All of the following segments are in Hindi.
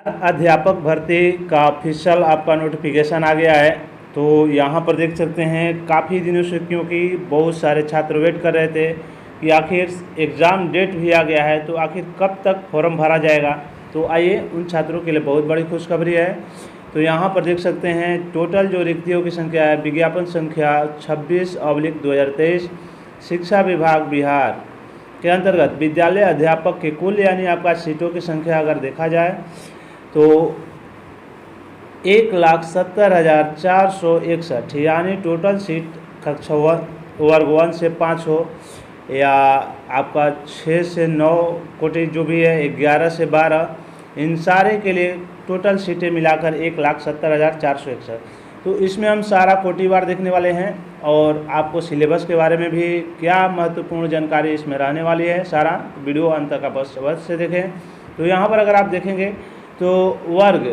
अध्यापक भर्ती का ऑफिशियल आपका नोटिफिकेशन आ गया है। तो यहाँ पर देख सकते हैं काफ़ी दिनों से, क्योंकि बहुत सारे छात्र वेट कर रहे थे कि आखिर एग्ज़ाम डेट भी आ गया है, तो आखिर कब तक फॉर्म भरा जाएगा। तो आइए, उन छात्रों के लिए बहुत बड़ी खुशखबरी है। तो यहाँ पर देख सकते हैं टोटल जो रिक्तियों की संख्या है, विज्ञापन संख्या 26/2023 शिक्षा विभाग बिहार के अंतर्गत विद्यालय अध्यापक के कुल यानी आपका सीटों की संख्या अगर देखा जाए तो 1,70,461 यानी टोटल सीट कक्षा वर्ग 1 से 5 हो या आपका 6 से 9 कोटि जो भी है 11 से 12, इन सारे के लिए टोटल सीटें मिलाकर 1,70,461। तो इसमें हम सारा कोटिवार देखने वाले हैं और आपको सिलेबस के बारे में भी क्या महत्वपूर्ण जानकारी इसमें रहने वाली है, सारा वीडियो अंत तक आप अवश्य से देखें। तो यहाँ पर अगर आप देखेंगे तो वर्ग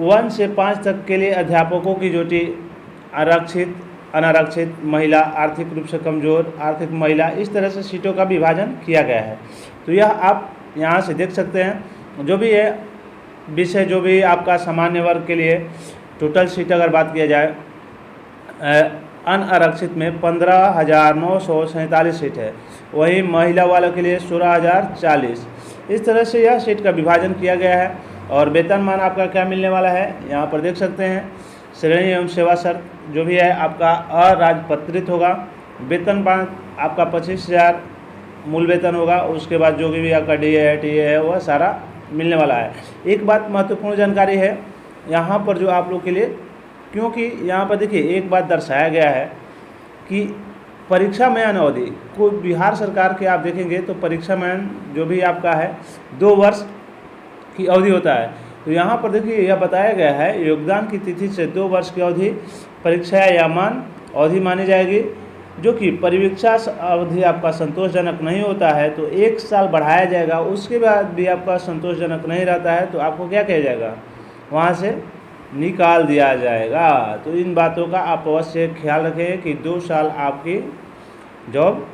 1 से 5 तक के लिए अध्यापकों की ड्यूटी आरक्षित, अनारक्षित, महिला, आर्थिक रूप से कमज़ोर, आर्थिक महिला, इस तरह से सीटों का विभाजन किया गया है। तो यह आप यहाँ से देख सकते हैं। जो भी है विषय, जो भी आपका सामान्य वर्ग के लिए टोटल सीट अगर बात किया जाए, अनारक्षित में 15,947 सीट है, वहीं महिला वालों के लिए 16,040। इस तरह से यह सीट का विभाजन किया गया है। और वेतनमान आपका क्या मिलने वाला है, यहाँ पर देख सकते हैं। श्रेणी एवं सेवा शर्त जो भी है आपका अराजपत्रित होगा। वेतनमान आपका 25,000 मूल वेतन होगा। उसके बाद जो भी आपका DA है, TA है, वह सारा मिलने वाला है। एक बात महत्वपूर्ण जानकारी है यहाँ पर जो आप लोग के लिए, क्योंकि यहाँ पर देखिए एक बात दर्शाया गया है कि परीक्षा म्यान अवधि को बिहार सरकार के आप देखेंगे तो परीक्षा म्यान जो भी आपका है 2 वर्ष की अवधि होता है। तो यहाँ पर देखिए यह बताया गया है योगदान की तिथि से 2 वर्ष की अवधि परीक्षा या मान अवधि मानी जाएगी। जो कि परीक्षा अवधि आपका संतोषजनक नहीं होता है तो 1 साल बढ़ाया जाएगा। उसके बाद भी आपका संतोषजनक नहीं रहता है तो आपको क्या किया जाएगा, वहाँ से निकाल दिया जाएगा। तो इन बातों का आप अवश्य ख्याल रखें कि 2 साल आपकी जॉब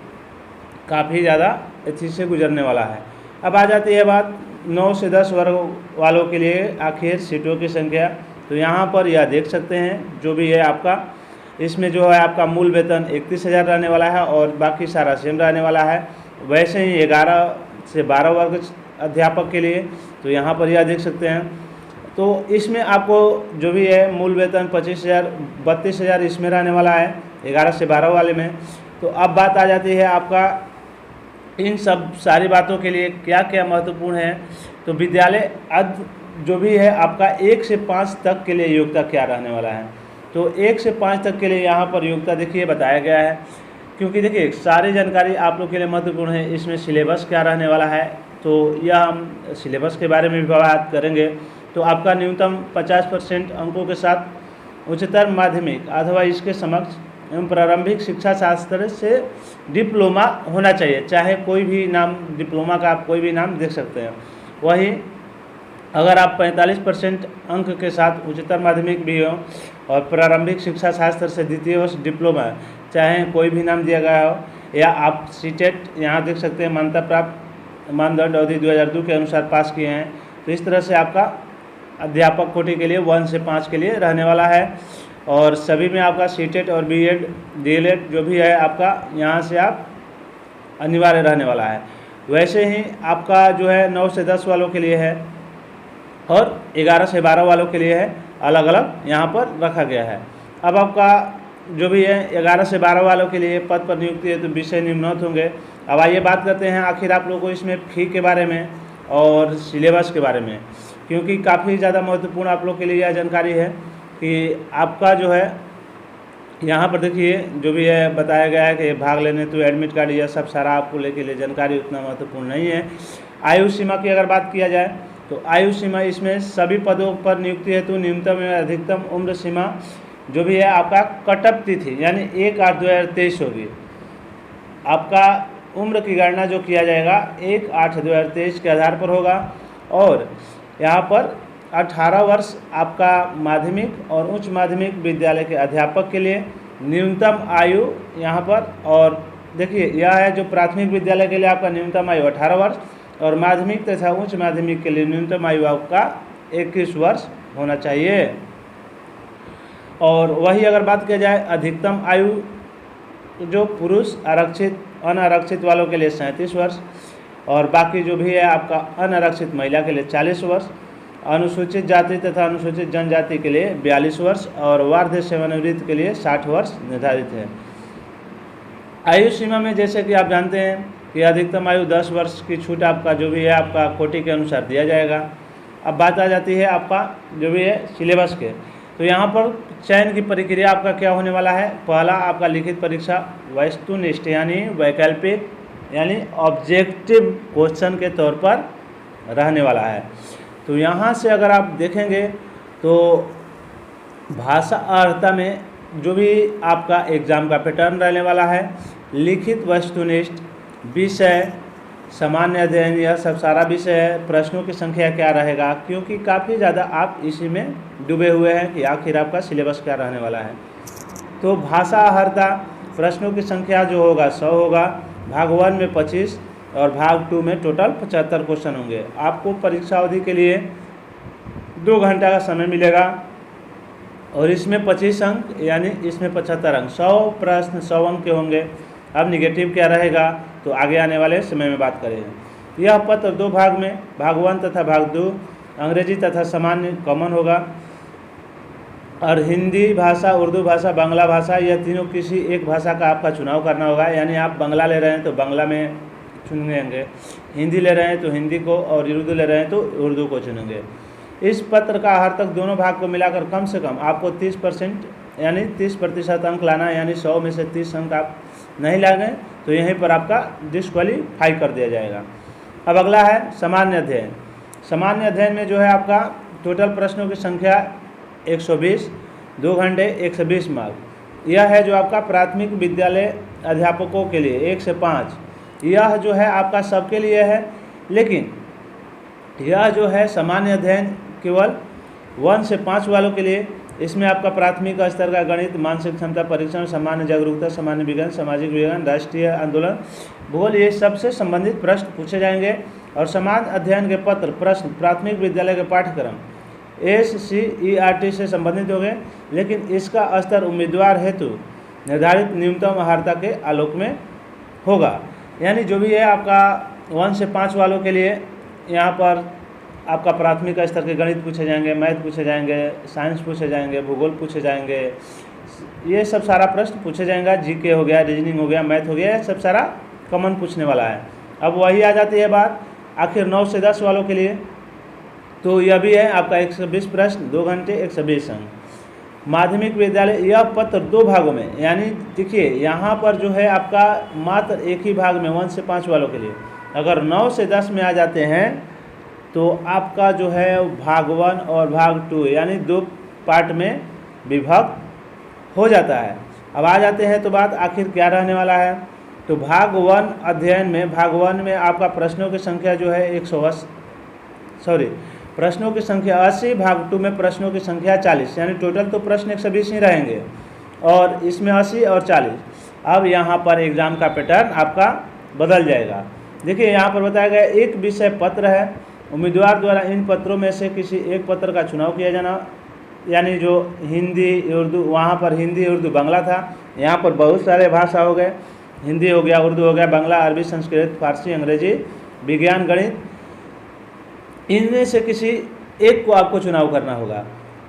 काफ़ी ज़्यादा अच्छी से गुजरने वाला है। अब आ जाती है बात 9 से 10 वर्ग वालों के लिए आखिर सीटों की संख्या। तो यहाँ पर यह देख सकते हैं जो भी है आपका, इसमें जो है आपका मूल वेतन 31,000 रहने वाला है और बाकी सारा सेम रहने वाला है। वैसे ही 11 से 12 वर्ग अध्यापक के लिए, तो यहाँ पर यह देख सकते हैं। तो इसमें आपको जो भी है मूल वेतन 25,000, 32,000 इसमें रहने वाला है 11 से 12 वाले में। तो अब बात आ जाती है आपका इन सब सारी बातों के लिए क्या क्या महत्वपूर्ण है। तो विद्यालय जो भी है आपका 1 से 5 तक के लिए योग्यता क्या रहने वाला है। तो 1 से 5 तक के लिए यहाँ पर योग्यता देखिए बताया गया है, क्योंकि देखिए सारी जानकारी आप लोग के लिए महत्वपूर्ण है। इसमें सिलेबस क्या रहने वाला है, तो यह हम सिलेबस के बारे में भी बात करेंगे। तो आपका न्यूनतम 50% अंकों के साथ उच्चतर माध्यमिक अथवा इसके समक्ष एवं प्रारंभिक शिक्षा शास्त्र से डिप्लोमा होना चाहिए। चाहे कोई भी नाम, डिप्लोमा का आप कोई भी नाम देख सकते हैं। वही अगर आप 45% अंक के साथ उच्चतर माध्यमिक भी हो और प्रारंभिक शिक्षा शास्त्र से द्वितीय वर्ष डिप्लोमा, चाहे कोई भी नाम दिया गया हो, या आप सीटेट यहाँ देख सकते हैं मान्यता प्राप्त मानदंड अवधि 2002 के अनुसार पास किए हैं। तो इस तरह से आपका अध्यापक कोटि के लिए 1 से 5 के लिए रहने वाला है। और सभी में आपका सीटेट और BEd DLED जो भी है आपका यहाँ से आप अनिवार्य रहने वाला है। वैसे ही आपका जो है 9 से 10 वालों के लिए है और 11 से 12 वालों के लिए है, अलग अलग यहाँ पर रखा गया है। अब आपका जो भी है 11 से 12 वालों के लिए पद पर नियुक्ति है तो विषय निम्नलिखित होंगे। अब आइए बात करते हैं आखिर आप लोगों को इसमें फी के बारे में और सिलेबस के बारे में, क्योंकि काफ़ी ज़्यादा महत्वपूर्ण आप लोग के लिए यह जानकारी है कि आपका जो है यहाँ पर देखिए जो भी है बताया गया है कि भाग लेने तो एडमिट कार्ड, यह सब सारा आपको लेके लिए जानकारी उतना महत्वपूर्ण नहीं है। आयु सीमा की अगर बात किया जाए तो आयु सीमा इसमें सभी पदों पर नियुक्ति हेतु न्यूनतम एवं अधिकतम उम्र सीमा जो भी है आपका कटअप तिथि यानी 1/8/2023 होगी। आपका उम्र की गणना जो किया जाएगा 1/8/2023 के आधार पर होगा। और यहाँ पर 18 वर्ष आपका माध्यमिक और उच्च माध्यमिक विद्यालय के अध्यापक के लिए न्यूनतम आयु यहाँ पर। और देखिए यह है जो प्राथमिक विद्यालय के लिए आपका न्यूनतम आयु 18 वर्ष और माध्यमिक तथा उच्च माध्यमिक के लिए न्यूनतम आयु आपका 21 वर्ष होना चाहिए। और वही अगर बात किया जाए अधिकतम आयु जो पुरुष आरक्षित अनारक्षित वालों के लिए 37 वर्ष और बाकी जो भी है आपका अनारक्षित महिला के लिए 40 वर्ष, अनुसूचित जाति तथा अनुसूचित जनजाति के लिए 42 वर्ष और वार्ध सेवानिवृत्त के लिए 60 वर्ष निर्धारित है। आयु सीमा में जैसे कि आप जानते हैं कि अधिकतम आयु 10 वर्ष की छूट आपका जो भी है आपका कोटि के अनुसार दिया जाएगा। अब बात आ जाती है आपका जो भी है सिलेबस के, तो यहाँ पर चयन की प्रक्रिया आपका क्या होने वाला है। पहला आपका लिखित परीक्षा वस्तुनिष्ठ यानी वैकल्पिक यानी ऑब्जेक्टिव क्वेश्चन के तौर पर रहने वाला है। तो यहाँ से अगर आप देखेंगे तो भाषा अर्हता में जो भी आपका एग्ज़ाम का पैटर्न रहने वाला है, लिखित वस्तुनिष्ठ विषय सामान्य अध्ययन, यह सब सारा विषय है। प्रश्नों की संख्या क्या रहेगा, क्योंकि काफ़ी ज़्यादा आप इसी में डूबे हुए हैं कि आखिर आपका सिलेबस क्या रहने वाला है। तो भाषा अर्हता प्रश्नों की संख्या जो होगा 100 होगा, भाग 1 में 25 और भाग 2 में टोटल 75 क्वेश्चन होंगे। आपको परीक्षा अवधि के लिए 2 घंटा का समय मिलेगा और इसमें 25 अंक यानी इसमें 75 अंक, 100 प्रश्न 100 अंक के होंगे। अब निगेटिव क्या रहेगा तो आगे आने वाले समय में बात करेंगे। यह पत्र 2 भाग में, भाग 1 तथा भाग 2 अंग्रेजी तथा सामान्य कॉमन होगा और हिंदी भाषा, उर्दू भाषा, बांग्ला भाषा, यह तीनों किसी एक भाषा का आपका चुनाव करना होगा। यानी आप बांग्ला ले रहे हैं तो बांग्ला में चुनेंगे, हिंदी ले रहे हैं तो हिंदी को और उर्दू ले रहे हैं तो उर्दू को चुनेंगे। इस पत्र का हर तक दोनों भाग को मिलाकर कम से कम आपको 30% यानी 30% अंक लाना है, यानी 100 में से 30 अंक आप नहीं ला गए तो यहीं पर आपका डिस्क्वालीफाई कर दिया जाएगा। अब अगला है सामान्य अध्ययन। सामान्य अध्ययन में जो है आपका टोटल प्रश्नों की संख्या 120, 2 घंटे 120 मार्क। यह है जो आपका प्राथमिक विद्यालय अध्यापकों के लिए 1 से 5, यह जो है आपका सबके लिए है। लेकिन यह जो है सामान्य अध्ययन केवल 1 से 5 वालों के लिए। इसमें आपका प्राथमिक स्तर का गणित, मानसिक क्षमता परीक्षण, सामान्य जागरूकता, सामान्य विज्ञान, सामाजिक विज्ञान, राष्ट्रीय आंदोलन, भूगोल, ये सबसे संबंधित प्रश्न पूछे जाएंगे। और सामान्य अध्ययन के पत्र प्रश्न प्राथमिक विद्यालय के पाठ्यक्रम SCERT से संबंधित होंगे, लेकिन इसका स्तर उम्मीदवार हेतु निर्धारित न्यूनतम अर्हता के आलोक में होगा। यानी जो भी है आपका 1 से 5 वालों के लिए यहाँ पर आपका प्राथमिक स्तर के गणित पूछे जाएंगे, मैथ पूछे जाएंगे, साइंस पूछे जाएंगे, भूगोल पूछे जाएंगे, ये सब सारा प्रश्न पूछे जाएंगे। GK हो गया, रीजनिंग हो गया, मैथ हो गया, ये सब सारा कॉमन पूछने वाला है। अब वही आ जाती है बात आखिर 9 से 10 वालों के लिए, तो यह भी है आपका 120 प्रश्न, 2 घंटे 120 अंक। माध्यमिक विद्यालय, यह पत्र 2 भागों में, यानी देखिए यहाँ पर जो है आपका मात्र एक ही भाग में 1 से 5 वालों के लिए। अगर 9 से 10 में आ जाते हैं तो आपका जो है भाग 1 और भाग 2 यानी 2 पार्ट में विभक्त हो जाता है। अब आ जाते हैं तो बात आखिर क्या रहने वाला है। तो भाग 1 अध्ययन में, भाग 1 में आपका प्रश्नों की संख्या जो है 180, प्रश्नों की संख्या 80, भाग 2 में प्रश्नों की संख्या 40, यानी टोटल तो प्रश्न 120 ही रहेंगे और इसमें 80 और 40। अब यहाँ पर एग्ज़ाम का पैटर्न आपका बदल जाएगा। देखिए यहाँ पर बताया गया एक विषय पत्र है, उम्मीदवार द्वारा इन पत्रों में से किसी एक पत्र का चुनाव किया जाना। यानी जो हिंदी उर्दू, वहाँ पर हिंदी उर्दू बांग्ला था, यहाँ पर बहुत सारे भाषा हो गए, हिंदी हो गया, उर्दू हो गया, बांग्ला, अरबी, संस्कृत, फारसी, अंग्रेजी, विज्ञान, गणित, इनमें से किसी एक को आपको चुनाव करना होगा।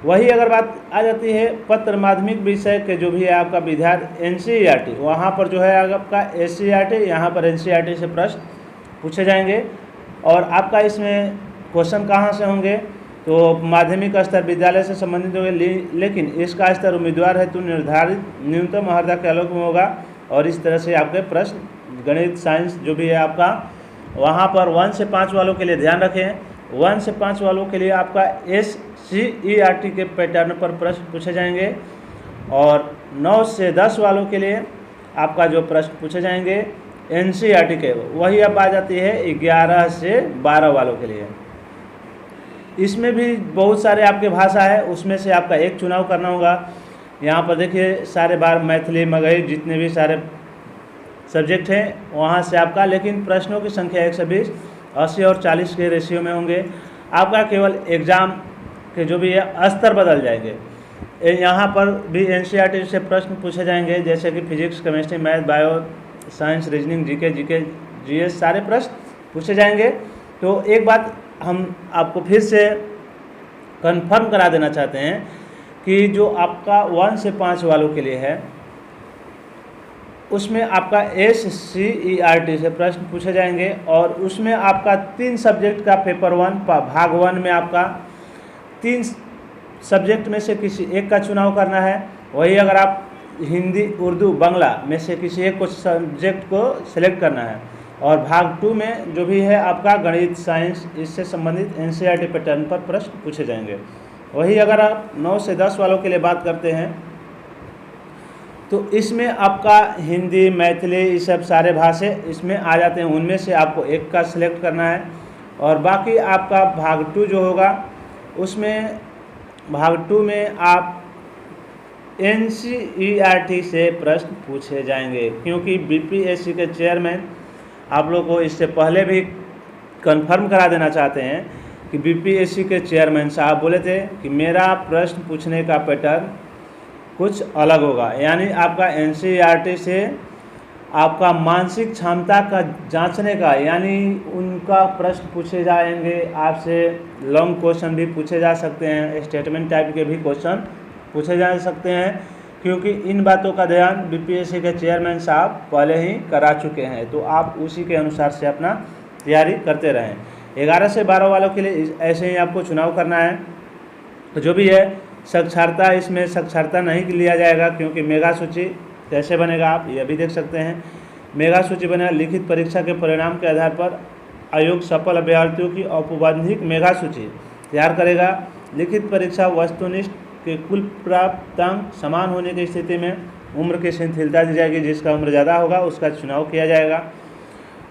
वही अगर बात आ जाती है पत्र माध्यमिक विषय के जो भी है आपका विद्यार्थी NCERT, वहाँ पर जो है आपका SCERT, यहाँ पर NCERT से प्रश्न पूछे जाएंगे। और आपका इसमें क्वेश्चन कहाँ से होंगे तो माध्यमिक स्तर विद्यालय से संबंधित होंगे, लेकिन इसका स्तर उम्मीदवार हेतु निर्धारित न्यूनतम अर्हता के आलोक में होगा। और इस तरह से आपके प्रश्न गणित, साइंस जो भी है आपका वहाँ पर 1 से 5 वालों के लिए ध्यान रखें, 1 से 5 वालों के लिए आपका SCERT के पैटर्न पर प्रश्न पूछे जाएंगे और 9 से 10 वालों के लिए आपका जो प्रश्न पूछे जाएंगे NCERT के, वही अब आ जाती है 11 से 12 वालों के लिए। इसमें भी बहुत सारे आपके भाषा है, उसमें से आपका एक चुनाव करना होगा। यहाँ पर देखिए सारे बार मैथिली, मगही, जितने भी सारे सब्जेक्ट हैं वहाँ से आपका, लेकिन प्रश्नों की संख्या 120, 80 और 40 के रेशियो में होंगे। आपका केवल एग्ज़ाम के जो भी है स्तर बदल जाएंगे। यहाँ पर भी एनसीईआरटी से प्रश्न पूछे जाएंगे, जैसे कि physics, chemistry, math, bio, science, reasoning, GK, GS सारे प्रश्न पूछे जाएंगे। तो एक बात हम आपको फिर से कंफर्म करा देना चाहते हैं कि जो आपका 1 से 5 वालों के लिए है उसमें आपका एससीईआरटी से प्रश्न पूछे जाएंगे, और उसमें आपका 3 सब्जेक्ट का पेपर 1 भाग 1 में आपका 3 सब्जेक्ट में से किसी एक का चुनाव करना है। वही अगर आप हिंदी, उर्दू, बांग्ला में से किसी एक को सब्जेक्ट को सिलेक्ट करना है। और भाग 2 में जो भी है आपका गणित, साइंस, इससे संबंधित एनसीईआरटी पैटर्न पर प्रश्न पूछे जाएंगे। वही अगर आप 9 से 10 वालों के लिए बात करते हैं तो इसमें आपका हिंदी, मैथिली, ये सब सारे भाषा इसमें आ जाते हैं। उनमें से आपको एक का सिलेक्ट करना है। और बाकी आपका भाग 2 जो होगा उसमें भाग 2 में आप एनसीईआरटी से प्रश्न पूछे जाएंगे, क्योंकि बीपीएससी के चेयरमैन आप लोग को इससे पहले भी कंफर्म करा देना चाहते हैं कि बीपीएससी के चेयरमैन साहब बोले थे कि मेरा प्रश्न पूछने का पैटर्न कुछ अलग होगा। यानी आपका एनसीईआरटी से आपका मानसिक क्षमता का जांचने का, यानी उनका प्रश्न पूछे जाएंगे आपसे। लॉन्ग क्वेश्चन भी पूछे जा सकते हैं, स्टेटमेंट टाइप के भी क्वेश्चन पूछे जा सकते हैं, क्योंकि इन बातों का ध्यान बीपीएससी के चेयरमैन साहब पहले ही करा चुके हैं। तो आप उसी के अनुसार से अपना तैयारी करते रहें। 11 से 12 वालों के लिए ऐसे ही आपको चुनाव करना है। तो जो भी है साक्षरता, इसमें साक्षरता नहीं लिया जाएगा, क्योंकि मेगा सूची कैसे बनेगा आप ये भी देख सकते हैं। मेगा सूची बनेगा लिखित परीक्षा के परिणाम के आधार पर आयोग सफल अभ्यर्थियों की औपबंधिक मेगा सूची तैयार करेगा। लिखित परीक्षा वस्तुनिष्ठ के कुल प्राप्त अंक समान होने की स्थिति में उम्र की शिथिलता दी जाएगी। जिसका उम्र ज़्यादा होगा उसका चुनाव किया जाएगा।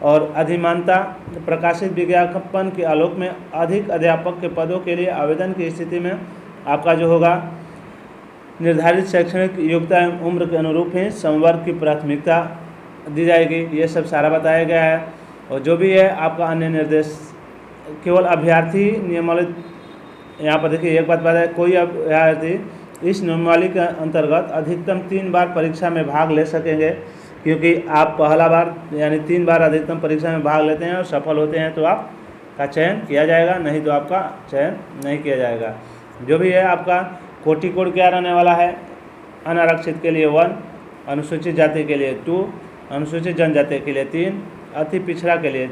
और अधिमानता प्रकाशित विज्ञापन के आलोक में अधिक अध्यापक के पदों के लिए आवेदन की स्थिति में आपका जो होगा निर्धारित शैक्षणिक योग्यता एवं उम्र के अनुरूप ही संवर्ग की प्राथमिकता दी जाएगी। ये सब सारा बताया गया है। और जो भी है आपका अन्य निर्देश केवल अभ्यर्थी नियमावली, यहाँ पर देखिए एक बात है, कोई अभ्यर्थी इस नियमावली के अंतर्गत अधिकतम 3 बार परीक्षा में भाग ले सकेंगे, क्योंकि आप पहला बार यानी 3 बार अधिकतम परीक्षा में भाग लेते हैं और सफल होते हैं तो आपका चयन किया जाएगा, नहीं तो आपका चयन नहीं किया जाएगा। जो भी है आपका कोटि कोड क्या रहने वाला है, अनारक्षित के लिए 1, अनुसूचित जाति के लिए 2, अनुसूचित जनजाति के लिए 3, अति पिछड़ा के लिए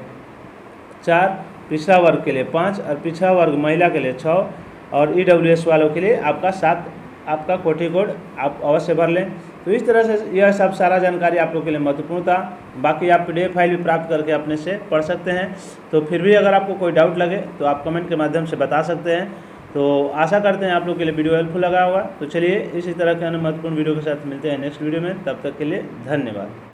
4, पिछड़ा वर्ग के लिए 5 और पिछड़ा वर्ग महिला के लिए 6 और ईडब्ल्यूएस वालों के लिए आपका 7 आपका कोटि कोड आप अवश्य भर लें। तो इस तरह से यह सब सारा जानकारी आप लोग के लिए महत्वपूर्ण था। बाकी आप PDF फाइल भी प्राप्त करके अपने से पढ़ सकते हैं। तो फिर भी अगर आपको कोई डाउट लगे तो आप कमेंट के माध्यम से बता सकते हैं। तो आशा करते हैं आप लोग के लिए वीडियो हेल्पफुल लगा होगा। तो चलिए इसी तरह के अन्य महत्वपूर्ण वीडियो के साथ मिलते हैं नेक्स्ट वीडियो में। तब तक के लिए धन्यवाद।